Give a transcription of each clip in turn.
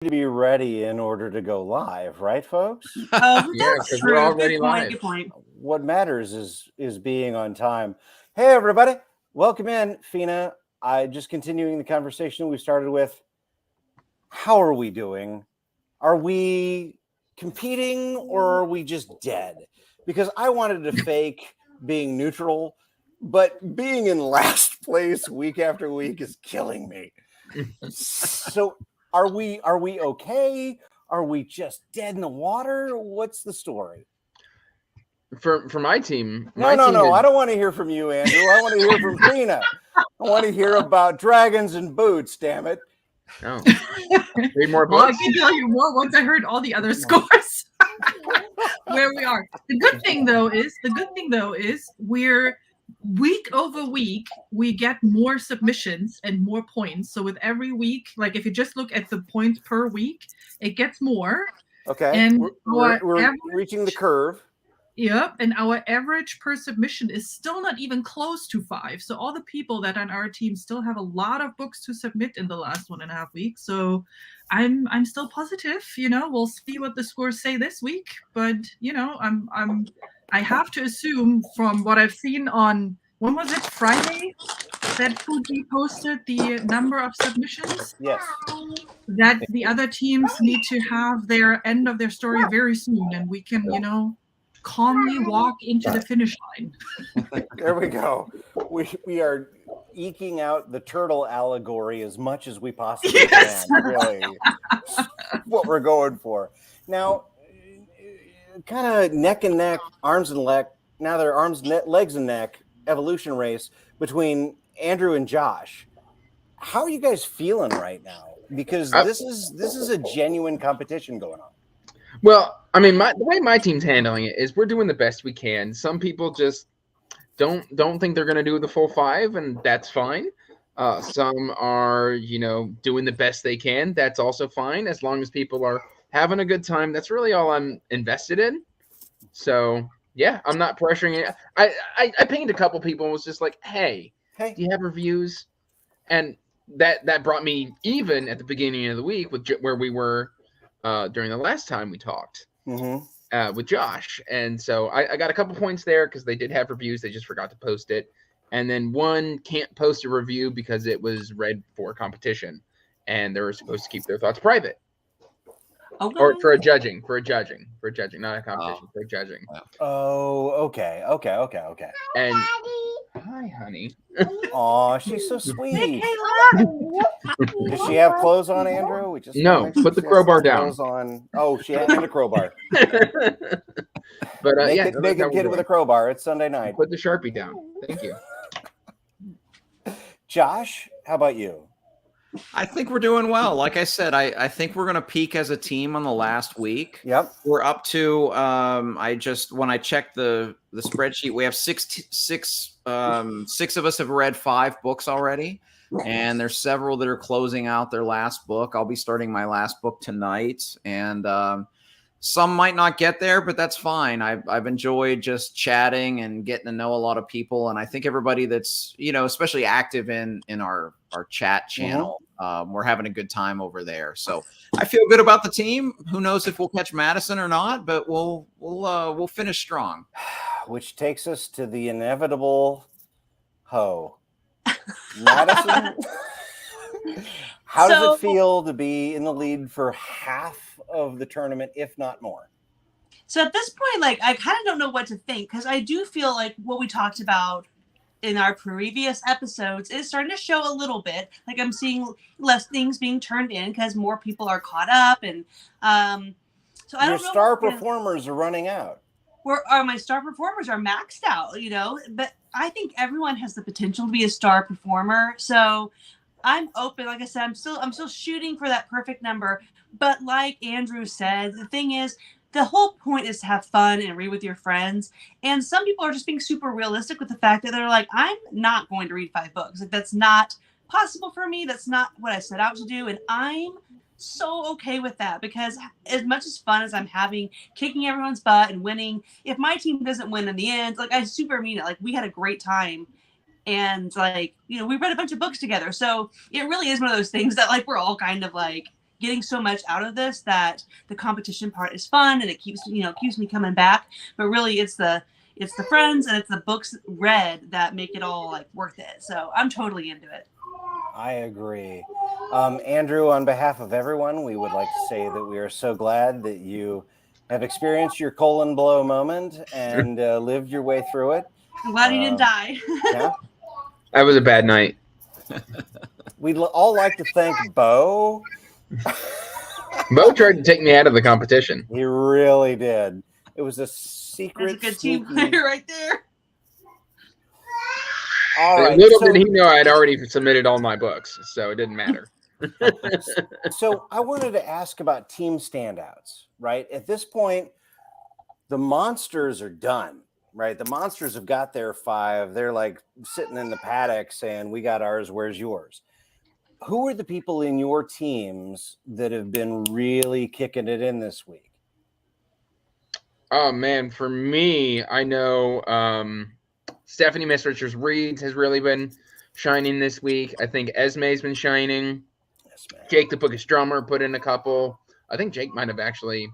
to be ready in order to go live, right, folks? Oh, Yeah, that's 'cause true. we're already Good point. live. Good point. What matters is being on time. Hey, everybody, welcome in, Fina. I just continuing the conversation we started with. How are we doing? Are we competing or are we just dead? Because I wanted to fake being neutral, but being in last place week after week is killing me. So are we okay? Are we just dead in the water? What's the story? For my team, No. I don't want to hear from you, Andrew. I want to hear from Fina. I want to hear about dragons and boots, damn it. Oh, read more Well, I books. can tell you more once I heard all the other scores. Where we are. The good thing though is we're week over week we get more submissions and more points. So with every week, like if you just look at the points per week, it gets more. Okay, And we're average, reaching the curve. Yep, and our average per submission is still not even close to 5. So all the people that are on our team still have a lot of books to submit in the last 1.5 weeks. So I'm still positive. We'll see what the scores say this week. But I have to assume from what I've seen on when was it Friday that Fuji posted the number of submissions. Yes. That the other teams need to have their end of their story very soon, and we can calmly walk into the finish line. There we go. We are eking out the turtle allegory as much as we possibly can. Really, what we're going for. Now, kind of neck and neck, arms and leg. Now they're arms, legs and neck evolution race between Andrew and Josh. How are you guys feeling right now? Because this is a genuine competition going on. Well, I mean, the way my team's handling it is we're doing the best we can. Some people just don't think they're going to do the full 5, and that's fine. Some are, doing the best they can. That's also fine as long as people are having a good time. That's really all I'm invested in. So yeah, I'm not pressuring it. I pinged a couple people and was just like, hey, do you have reviews? And that brought me even at the beginning of the week with where we were during the last time we talked with Josh. And so I got a couple points there because they did have reviews. They just forgot to post it. And then one can't post a review because it was read for competition. And they were supposed to keep their thoughts private. Okay. Or for judging, not a competition, for judging. Oh, okay. And hi, honey. Oh, she's so sweet. Does she have clothes on, Andrew? No, put the crowbar down. On. Oh, she has a crowbar. But naked kid with a crowbar. It's Sunday night. Put the Sharpie down. Thank you. Josh, how about you? I think we're doing well. Like I said, I think we're going to peak as a team on the last week. Yep. We're up to, when I checked the spreadsheet, we have six of us have read 5 books already. And there's several that are closing out their last book. I'll be starting my last book tonight. And some might not get there, but that's fine. I've enjoyed just chatting and getting to know a lot of people. And I think everybody that's, especially active in our chat channel, we're having a good time over there. So I feel good about the team. Who knows if we'll catch Madison or not, but we'll finish strong. Which takes us to the inevitable Madison. How does it feel to be in the lead for half of the tournament, if not more? So at this point, I kind of don't know what to think, because I do feel like what we talked about in our previous episodes is starting to show a little bit. Like I'm seeing less things being turned in because more people are caught up, and so I don't know. Your star performers are running out. My star performers are maxed out, but I think everyone has the potential to be a star performer. So I'm open. Like I said, I'm still shooting for that perfect number. But like Andrew said, the thing is, the whole point is to have fun and read with your friends. And some people are just being super realistic with the fact that they're like, I'm not going to read 5 books. Like, that's not possible for me. That's not what I set out to do. And I'm so okay with that, because as much as fun as I'm having kicking everyone's butt and winning, if my team doesn't win in the end, I super mean it. We had a great time, and we read a bunch of books together, so it really is one of those things that we're all kind of getting so much out of this that the competition part is fun and it keeps me coming back. But really, it's the friends and it's the books read that make it all like worth it. So I'm totally into it. I agree. Andrew, on behalf of everyone, we would like to say that we are so glad that you have experienced your colon blow moment and lived your way through it. I'm glad he didn't die. Yeah. That was a bad night. We'd all like to thank Bo. Bo tried to take me out of the competition. He really did. It was a secret. That's a good team player right there. All right. Little did he know I'd already submitted all my books, so it didn't matter. So I wanted to ask about team standouts, right? At this point, the monsters are done, right? The monsters have got their 5. They're like sitting in the paddock saying, we got ours, where's yours? Who are the people in your teams that have been really kicking it in this week? Oh, man. For me, I know Stephanie Miss Richards Reads has really been shining this week. I think Esme's been shining. Yes, man. Jake the Bookish Drummer put in a couple. I think Jake might have actually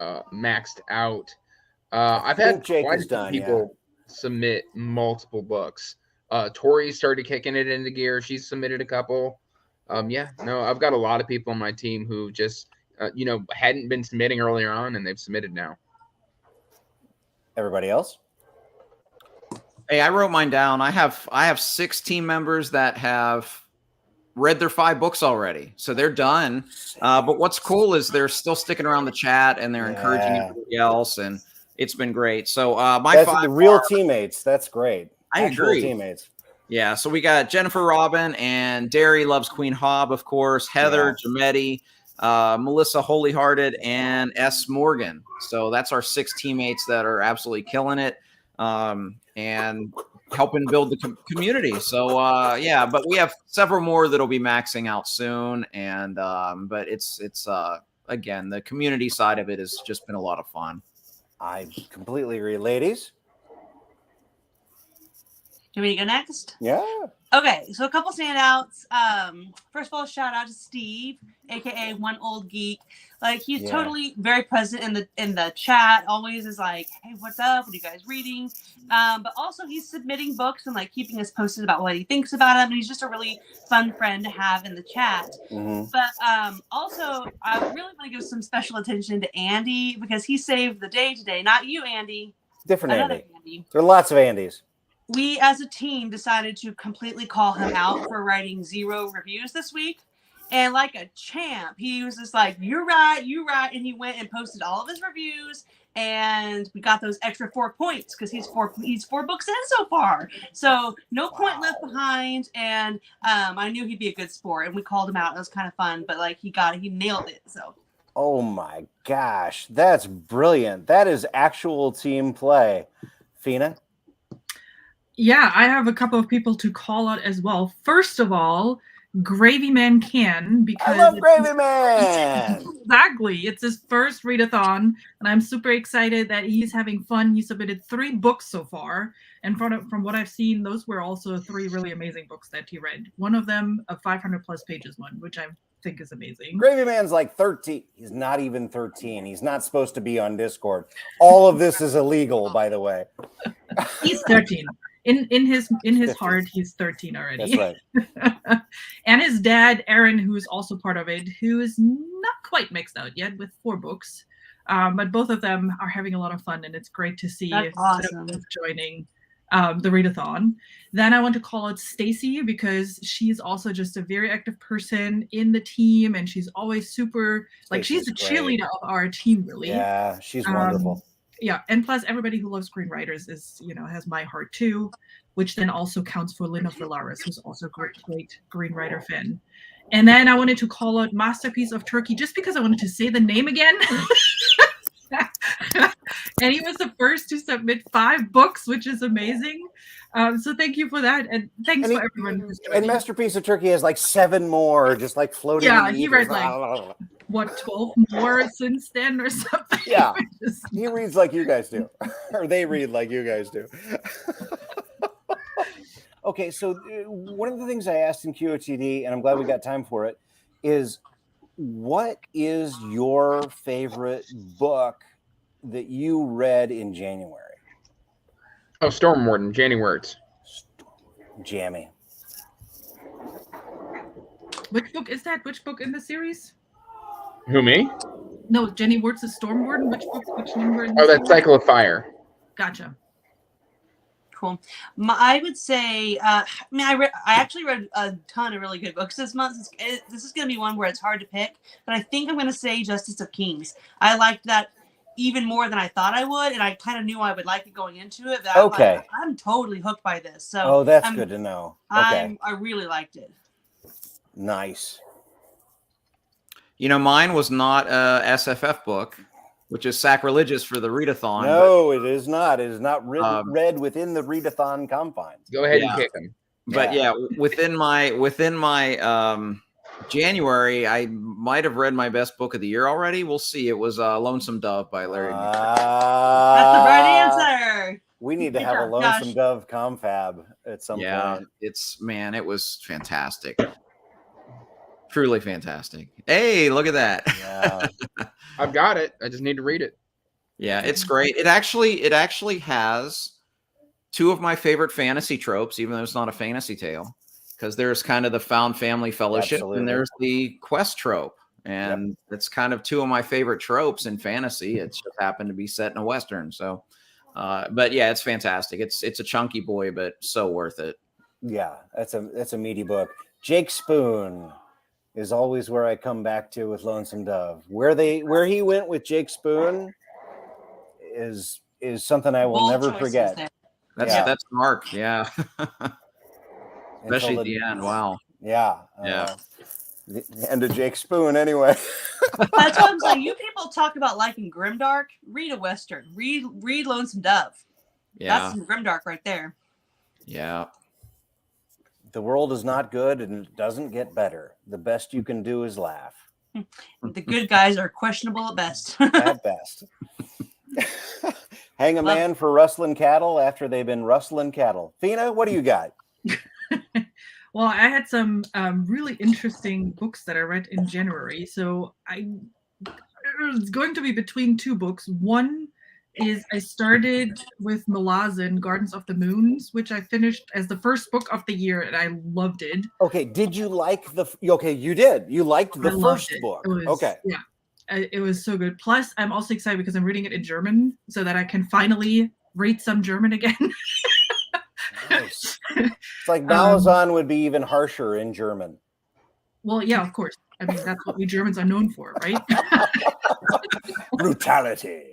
maxed out. I've had Jake quite is a few done, people submit multiple books. Tori started kicking it into gear. She's submitted a couple. I've got a lot of people on my team who just, hadn't been submitting earlier on, and they've submitted now. Everybody else? Hey, I wrote mine down. I have 6 team members that have read their 5 books already, so they're done. But what's cool is they're still sticking around the chat and they're encouraging everybody else, and it's been great. So that's 5 the real teammates. That's great. I agree. Teammates. Yeah. So we got Jennifer Robin and Derry loves Queen Hob, of course. Heather Jametti, Melissa Holyhearted, and S Morgan. So that's our 6 teammates that are absolutely killing it. And helping build the community. So but we have several more that'll be maxing out soon. And but it's again, the community side of it has just been a lot of fun. I completely agree. Ladies? Do we go next? Yeah. Okay, so a couple standouts. First of all, shout out to Steve, aka One Old Geek. Like he's totally very present in the chat. Always is like, hey, what's up? What are you guys reading? But also he's submitting books and like keeping us posted about what he thinks about them. And he's just a really fun friend to have in the chat. Mm-hmm. But also, I really want to give some special attention to Andy because he saved the day today. Not you, Andy. Different Another Andy. There are lots of Andys. We as a team decided to completely call him out for writing 0 reviews this week. And like a champ, he was just like, you're right. And he went and posted all of his reviews. And we got those extra 4 points because he's 4 books in so far. So no point left behind. And I knew he'd be a good sport. And we called him out. It was kind of fun. But like he nailed it. So. Oh my gosh. That's brilliant. That is actual team play. Fina? Yeah, I have a couple of people to call out as well. First of all, Gravy Man Can, because I love Gravy Man. Exactly. It's his first readathon, and I'm super excited that he's having fun. He submitted 3 books so far, and from what I've seen, those were also 3 really amazing books that he read. One of them a 500 plus pages one, which I think is amazing. Gravy Man's like 13. He's not even 13. He's not supposed to be on Discord. All of this is illegal, by the way. He's 13. In his heart, he's 13 already. That's right. And his dad, Aaron, who's also part of it, who is not quite mixed out yet with 4 books. But both of them are having a lot of fun, and it's great to see awesome. Joining the readathon. Then I want to call out Stacy because she's also just a very active person in the team, and she's always super she's the cheerleader of our team, really. Yeah, she's wonderful. Yeah, and plus everybody who loves screenwriters is, has my heart too, which then also counts for Lina Ferlaris, who's also a great screenwriter fan. And then I wanted to call out Masterpiece of Turkey just because I wanted to say the name again. And he was the first to submit 5 books, which is amazing. So thank you for that, and thanks for everyone who's joining. And Masterpiece of Turkey has like 7 more, just like floating. Yeah, he read like 12 more since then or something. Yeah, he reads like you guys do, or they read like you guys do. Okay, so one of the things I asked in QOTD, and I'm glad we got time for it, is what is your favorite book that you read in January? Oh, Storm Warden, January. Jammy. Which book is that? Which book in the series? Who, me? No, Jenny Wirtz's Storm Warden. Which book? Which number in the Oh, series? that's Cycle of Fire. Gotcha. Cool. I would say, I actually read a ton of really good books this month. This is going to be one where it's hard to pick, but I think I'm going to say Justice of Kings. I liked that even more than I thought I would, and I kind of knew I would like it going into it. But Okay. I'm totally hooked by this. So Oh, that's good to know. Okay. I really liked it. Nice. You know, mine was not a SFF book, which is sacrilegious for the Readathon. No, it is not. It is not read within the Readathon confines. Go ahead Yeah. and kick him. But yeah, within my January, I might have read my best book of the year already. We'll see. It was Lonesome Dove by Larry. That's the right answer. We need to Good have a job, Lonesome Josh. Dove confab at some point. It was fantastic. Truly fantastic. Hey, look at that. Yeah. I've got it. I just need to read it. Yeah, it's great. It actually has two of my favorite fantasy tropes, even though it's not a fantasy tale, because there's kind of the found family fellowship Absolutely. and there's the quest trope. And it's kind of two of my favorite tropes in fantasy. It's just happened to be set in a Western. So, but yeah, it's fantastic. It's a chunky boy, but so worth it. Yeah, that's a meaty book. Jake Spoon is always where I come back to with Lonesome Dove. Where he went with Jake Spoon is something I will Bold never choices forget. there. That's Mark. Yeah. Especially Until at the end. Wow. Yeah. Yeah. The end of Jake Spoon anyway. That's what I'm saying. You people talk about liking grimdark. Read a Western. Read Lonesome Dove. Yeah. That's some grimdark right there. Yeah. The world is not good and it doesn't get better. The best you can do is laugh. The good guys are questionable at best. At best. Hang a man for rustling cattle after they've been rustling cattle. Fina, what do you got? Well, I had some really interesting books that I read in January. So it's going to be between two books. One is I started with Malazan, Gardens of the Moons, which I finished as the first book of the year, and I loved it. Okay, did you like you did. You liked the first book. Okay. Yeah. It was so good. Plus, I'm also excited because I'm reading it in German so that I can finally read some German again. Nice. It's like Malazan would be even harsher in German. Well, yeah, of course. I mean, that's what we Germans are known for, right? Brutality.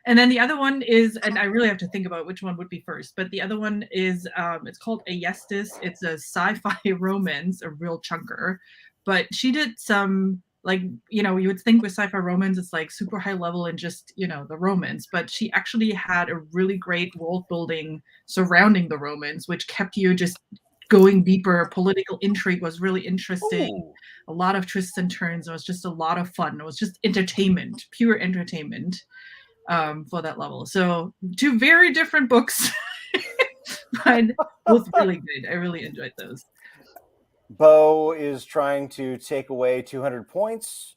And then the other one is, and I really have to think about which one would be first, but the other one is, it's called Aestus. It's a sci-fi romance, a real chunker. But she did some, like, you would think with sci-fi romance, it's like super high level and just, the romance. But she actually had a really great world building surrounding the romance, which kept you just going deeper. Political intrigue was really interesting. Ooh. A lot of twists and turns. It was just a lot of fun. It was just entertainment, pure entertainment for that level. So two very different books, but both really good. I really enjoyed those. Bo is trying to take away 200 points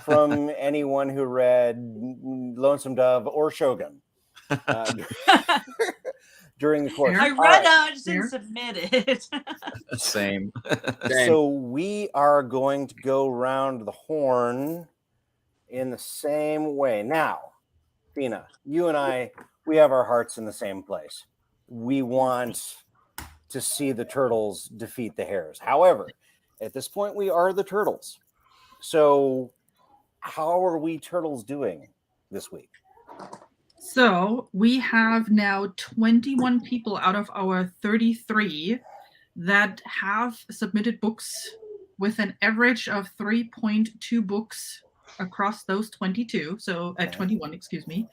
from anyone who read Lonesome Dove or Shogun during the course. I read it, I just didn't submit it. Same. So we are going to go round the horn in the same way. Now, Fina, you and I, we have our hearts in the same place. We want to see the turtles defeat the hares. However, at this point, we are the turtles. So how are we turtles doing this week? So we have now 21 people out of our 33 that have submitted books with an average of 3.2 books across those 22. So at 21, excuse me.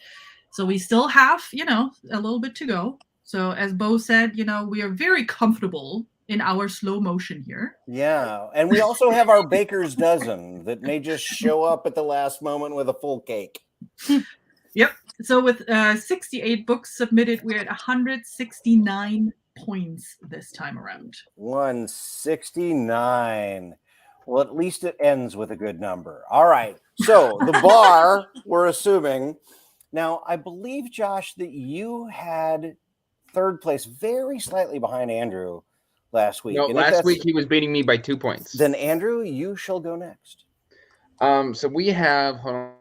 So we still have, a little bit to go. So as Bo said, we are very comfortable in our slow motion here. Yeah. And we also have our baker's dozen that may just show up at the last moment with a full cake. Yep. So with 68 books submitted, we're at 169 points this time around. 169. Well, at least it ends with a good number. All right. So the bar, we're assuming. Now, I believe, Josh, that you had third place very slightly behind Andrew last week. No, And if last that's- week he was beating me by 2 points. Then, Andrew, you shall go next. So we have, hold on.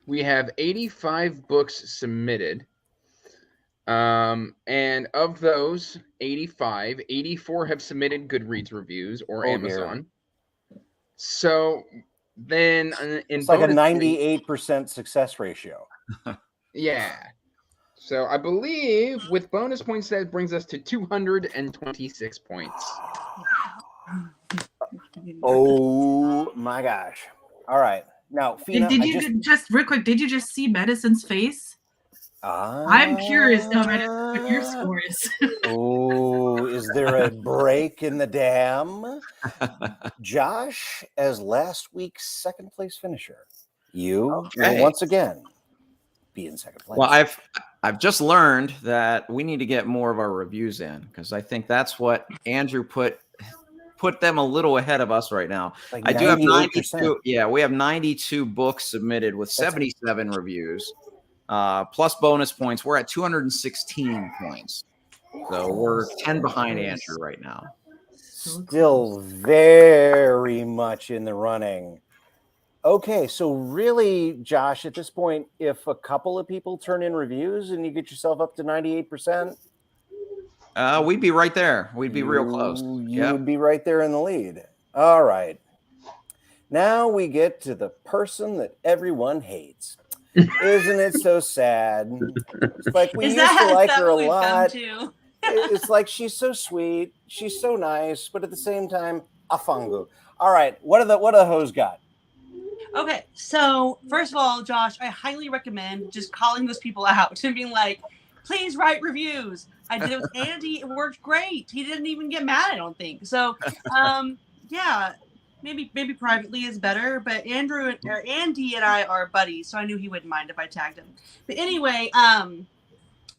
We have 85 books submitted. And of those 85, 84 have submitted Goodreads reviews or Oh, Amazon. So then in It's like a bonus points- 98% success ratio. Yeah. So I believe with bonus points, that brings us to 226 points. Oh my gosh. All right. Now, Fina, Did you just real quick? Did you just see Madison's face? I'm curious now, Madison, what your score is. Oh, is there a break in the dam? Josh, as last week's second place finisher, you will Okay. once again be in second place. Well, I've just learned that we need to get more of our reviews in, because I think that's what Andrew put them a little ahead of us right now. Like I do have 98%. 92. Yeah, we have 92 books submitted with 77 reviews, plus bonus points. We're at 216 points, so we're 10 behind Andrew right now. Still very much in the running. Okay, so really, Josh, at this point, if a couple of people turn in reviews and you get yourself up to 98%, We'd be right there. We'd be real close. You would be right there in the lead. All right. Now we get to the person that everyone hates. Isn't it so sad? It's like we used to like her a lot. It's like she's so sweet, she's so nice, but at the same time, a fungu. All right, what do the hoes got? Okay, so first of all, Josh, I highly recommend just calling those people out and being like, please write reviews. I did it with Andy. It worked great. He didn't even get mad, I don't think. So, yeah, maybe privately is better. But Andy and I are buddies, so I knew he wouldn't mind if I tagged him. But anyway,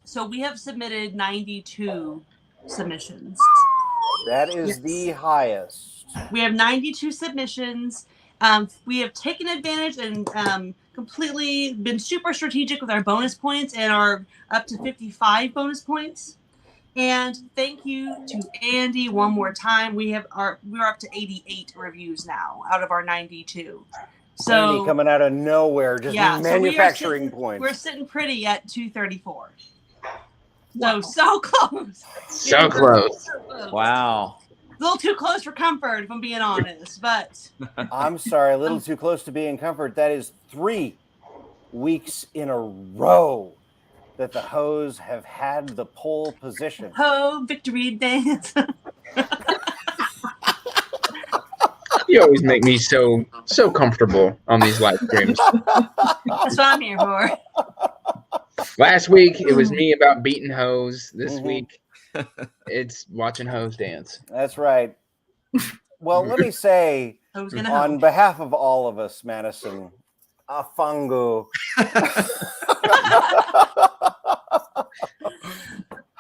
so we have submitted 92 submissions. That is the highest. We have 92 submissions. We have taken advantage and completely been super strategic with our bonus points and are up to 55 bonus points. And thank you to Andy one more time. We're up to 88 reviews now out of our 92. So Andy coming out of nowhere, just manufacturing points. We're sitting pretty at 234. So close. So close. Wow. A little too close for comfort, if I'm being honest, but I'm sorry, a little too close to being comfort. That is 3 weeks in a row that the hoes have had the pole position. Ho, victory dance. You always make me so comfortable on these live streams. That's what I'm here for. Last week it was me about beating hoes. This week it's watching hoes dance. That's right. Well, let me say, on behalf of all of us, Madison, a fungu.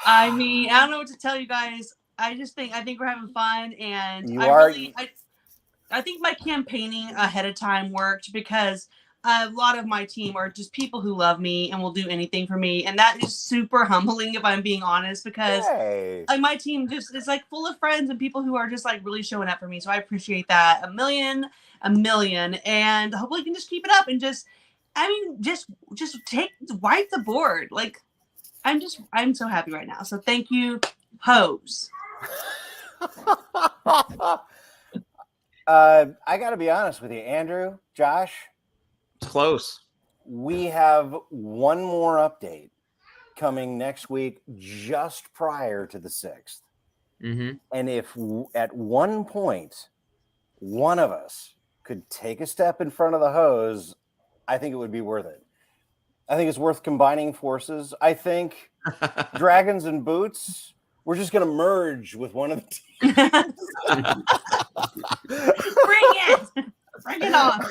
I mean, I don't know what to tell you guys. I think we're having fun, and I think my campaigning ahead of time worked because a lot of my team are just people who love me and will do anything for me, and that is super humbling if I'm being honest, because my team just is like full of friends and people who are just like really showing up for me. So I appreciate that a million, and hopefully we can just keep it up and just wipe the board. Like I'm so happy right now. So thank you, hoes. I got to be honest with you, Andrew, Josh. Close. We have one more update coming next week, just prior to the 6th. Mm-hmm. And if at one point one of us could take a step in front of the hose, I think it would be worth it. I think it's worth combining forces. I think Dragons and Boots, we're just going to merge with one of the teams. Bring it. Bring it on.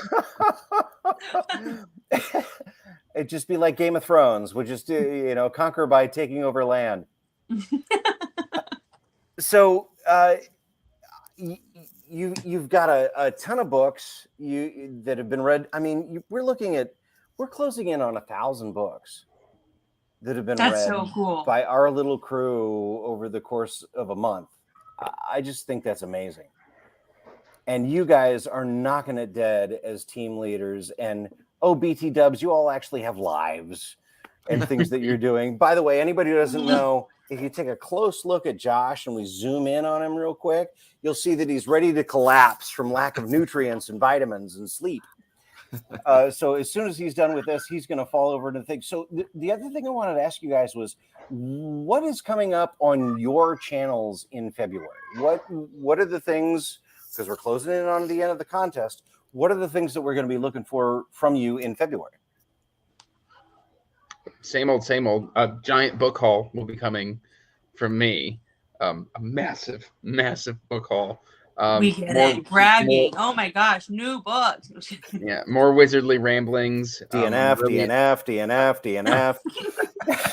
It'd just be like Game of Thrones. We'll just conquer by taking over land. So you've got a ton of books that have been read. I mean, we're closing in on 1,000 books that have been That's read so cool. by our little crew over the course of a month. I just think that's amazing. And you guys are knocking it dead as team leaders. And BT Dubs, you all actually have lives and things that you're doing. By the way, anybody who doesn't know, if you take a close look at Josh and we zoom in on him real quick, you'll see that he's ready to collapse from lack of nutrients and vitamins and sleep. So as soon as he's done with this, he's going to fall over into the thing. So the other thing I wanted to ask you guys was, what is coming up on your channels in February? What are the things, because we're closing in on the end of the contest, what are the things that we're going to be looking for from you in February? Same old, same old. A giant book haul will be coming from me. A massive, massive book haul. We get it. Bragging. Oh my gosh, new books. Yeah, more wizardly ramblings. DNF.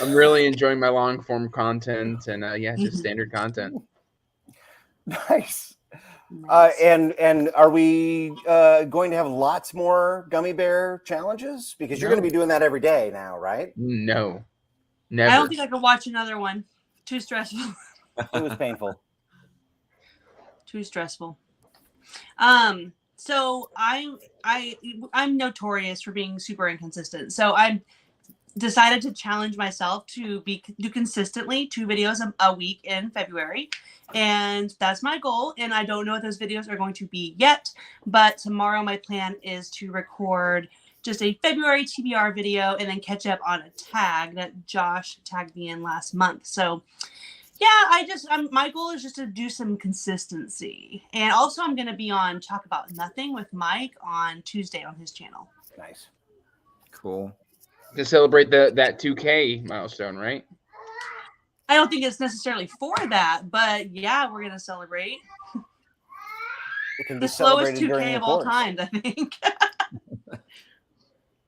I'm really enjoying my long form content and just standard content. Nice. And are we going to have lots more gummy bear challenges? Because you're going to be doing that every day now, right? No, never. I don't think I could watch another one. Too stressful. It was painful. Too stressful. So I'm notorious for being super inconsistent. So I decided to challenge myself to do consistently 2 videos a week in February. And that's my goal. And I don't know what those videos are going to be yet, but tomorrow my plan is to record just a February TBR video and then catch up on a tag that Josh tagged me in last month. So yeah, my goal is just to do some consistency. And also I'm going to be on Talk About Nothing with Mike on Tuesday on his channel. Nice. Cool. To celebrate that 2K milestone, right? I don't think it's necessarily for that, but yeah, we're going to celebrate. It can be The slowest celebrated during 2K the of all course. time, I think.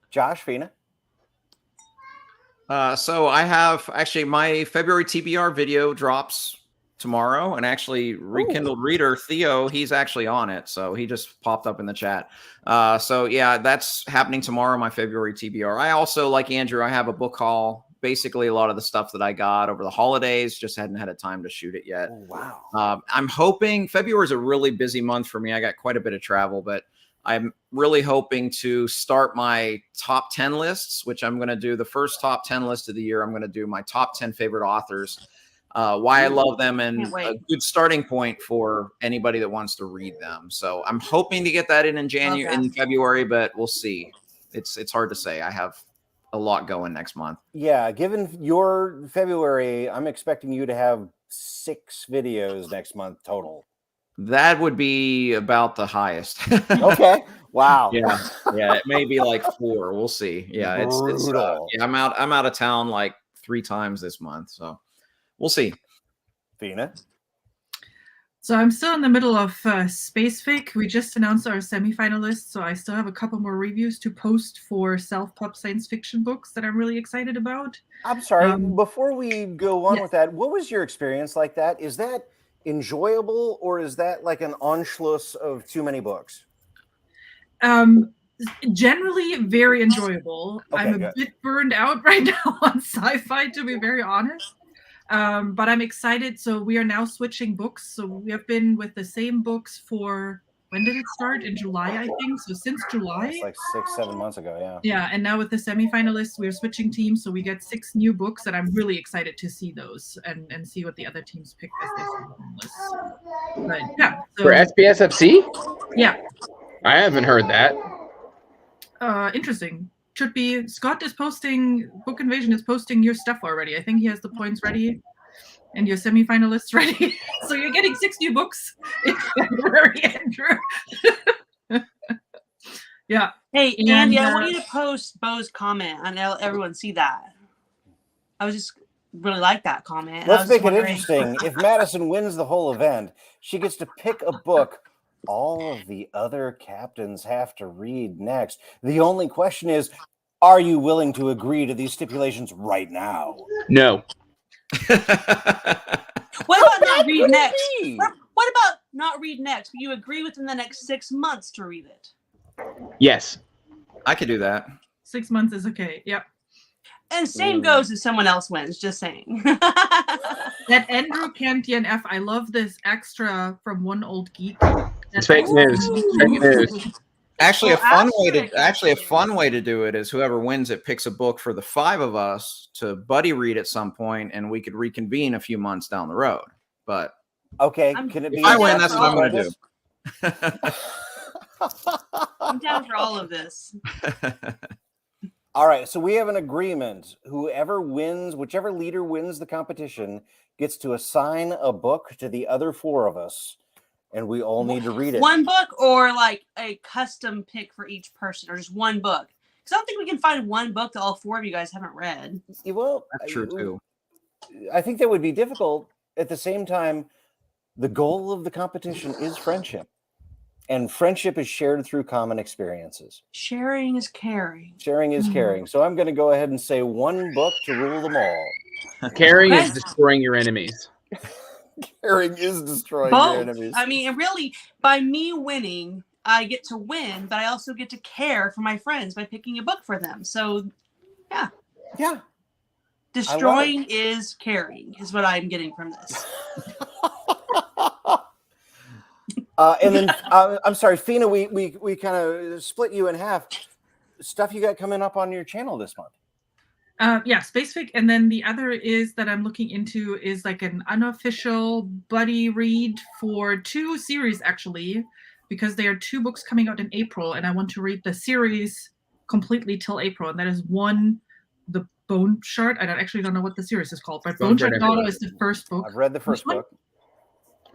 Josh, Fina? So I have actually my February TBR video drops tomorrow, and actually Rekindled Reader Theo, he's actually on it, so he just popped up in the chat. So yeah, that's happening tomorrow, my February TBR. I also, like Andrew, I have a book haul. Basically, a lot of the stuff that I got over the holidays, just hadn't had a time to shoot it yet. Oh, wow. I'm hoping February is a really busy month for me. I got quite a bit of travel, but I'm really hoping to start my top 10 lists, which I'm going to do the first top 10 list of the year. I'm going to do my top 10 favorite authors, why I love them, and a good starting point for anybody that wants to read them. So I'm hoping to get that in January, in February, but we'll see. It's hard to say. I have a lot going next month. Yeah, given your February, I'm expecting you to have 6 videos next month total. That would be about the highest. Okay. Wow. Yeah, it may be like 4. We'll see. Yeah, it's yeah, I'm out of town like 3 times this month, so we'll see. Fina? So I'm still in the middle of Space Fic. We just announced our semifinalists, so I still have a couple more reviews to post for self-pub science fiction books that I'm really excited about. I'm sorry, before we go on with that, what was your experience like that? Is that enjoyable, or is that like an Anschluss of too many books? Generally very enjoyable. Okay, I'm a bit burned out right now on sci-fi, to be very honest. But I'm excited. So we are now switching books. So we have been with the same books for, when did it start? In July, I think. So since July. It's like 6-7 months ago, yeah. Yeah, and now with the semifinalists, we're switching teams. So we get 6 new books, and I'm really excited to see those and see what the other teams pick as their semifinalists. But yeah. So, for SPSFC? Yeah. I haven't heard that. Interesting. Should be Scott is posting, Book Invasion is posting your stuff already. I think he has the points ready and your semifinalists ready. So you're getting 6 new books in February, Andrew. Yeah. Hey, Andy, I want you to post Bo's comment and let everyone see that. I was just really like that comment. Let's make it interesting. If Madison wins the whole event, she gets to pick a book all of the other captains have to read next. The only question is, are you willing to agree to these stipulations right now? No. What about not read next? What about not read next, but you agree within the next 6 months to read it. Yes. I could do that. 6 months is okay. Yep. And same goes if someone else wins, just saying. That Andrew can't DNF. I love this extra from One Old Geek. It's fake news. Fake news. Actually, Well, a fun way to do it is whoever wins it picks a book for the 5 of us to buddy read at some point, and we could reconvene a few months down the road. But Okay, can it be? if I win, that's what I'm going to do. I'm down for all of this. All right, so we have an agreement. Whoever wins, whichever leader wins the competition, gets to assign a book to the other 4 of us, and we all need to read it. One book or like a custom pick for each person, or just one book? Because I don't think we can find one book that all 4 of you guys haven't read. Well, That's true too. I think that would be difficult. At the same time, the goal of the competition is friendship. And friendship is shared through common experiences. Sharing is caring. Sharing is caring. So I'm going to go ahead and say one book to rule them all. Caring is destroying your enemies. Caring is destroying your enemies. I mean, really, by me winning, I get to win, but I also get to care for my friends by picking a book for them. So, yeah. Yeah. Destroying is caring, is what I'm getting from this. And then, I'm sorry, Fina, we kind of split you in half. Stuff you got coming up on your channel this month. Yeah, Spacefic. And then the other is that I'm looking into is like an unofficial buddy read for 2 series, actually, because there are 2 books coming out in April, and I want to read the series completely till April. And that is one, The Bone Shard. I actually don't know what the series is called, but Bone Shard Daughter is the first book. I've read the first book.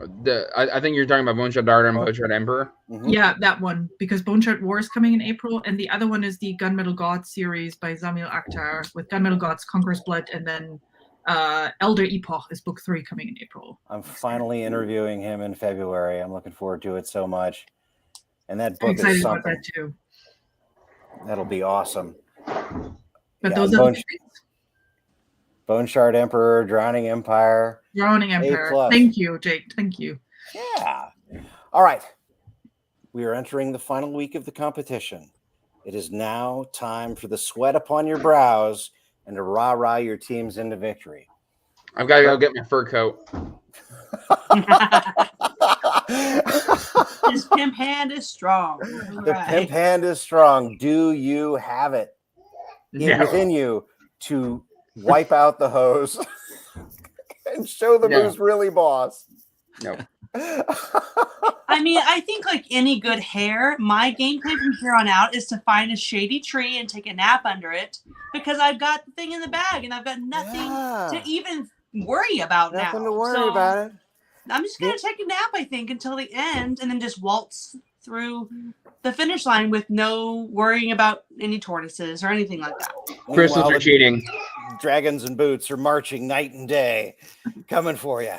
I think you're talking about Bone Shard Daughter and Bone Shard Emperor. Mm-hmm. Yeah, that one, because Bone Shard War is coming in April, and the other one is the Gunmetal Gods series by Samuel Akhtar with Gunmetal Gods, Conqueror's Blood, and then Elder Epoch is book 3 coming in April. I'm finally interviewing him in February. I'm looking forward to it so much. And that book I'm excited is about something. that too. That'll be awesome. But those are the things. Bone Shard Emperor, Drowning Empire. Drowning Empire. A+. Thank you, Jake. Thank you. Yeah. All right. We are entering the final week of the competition. It is now time for the sweat upon your brows and to rah-rah your teams into victory. I've got to go get my fur coat. His pimp hand is strong. The pimp hand is strong. Do you have it within you to wipe out the hose and show them who's really boss? No. I mean, I think like any good hair, my game plan from here on out is to find a shady tree and take a nap under it, because I've got the thing in the bag and I've got nothing to even worry about now. Nothing to worry about it. I'm just going to take a nap, I think, until the end, and then just waltz through the finish line with no worrying about any tortoises or anything like that. Crystals are cheating. Dragons and boots are marching night and day, coming for you.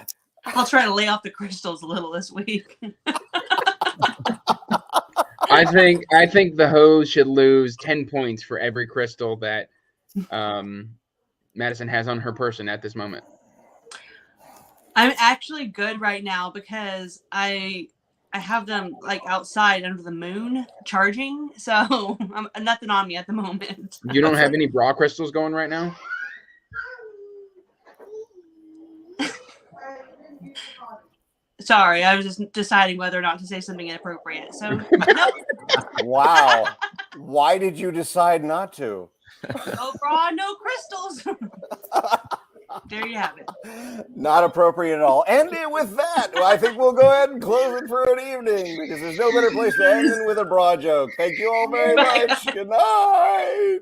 I'll try to lay off the crystals a little this week. I think the hose should lose 10 points for every crystal that Madison has on her person at this moment. I'm actually good right now because I have them like outside under the moon charging, so I'm nothing on me at the moment. You don't have any bra crystals going right now? Sorry, I was just deciding whether or not to say something inappropriate. So, no. Wow. Why did you decide not to? No bra, no crystals. There you have it. Not appropriate at all. And with that, I think we'll go ahead and close it for an evening, because there's no better place to end than with a bra joke. Thank you all very much. Good night.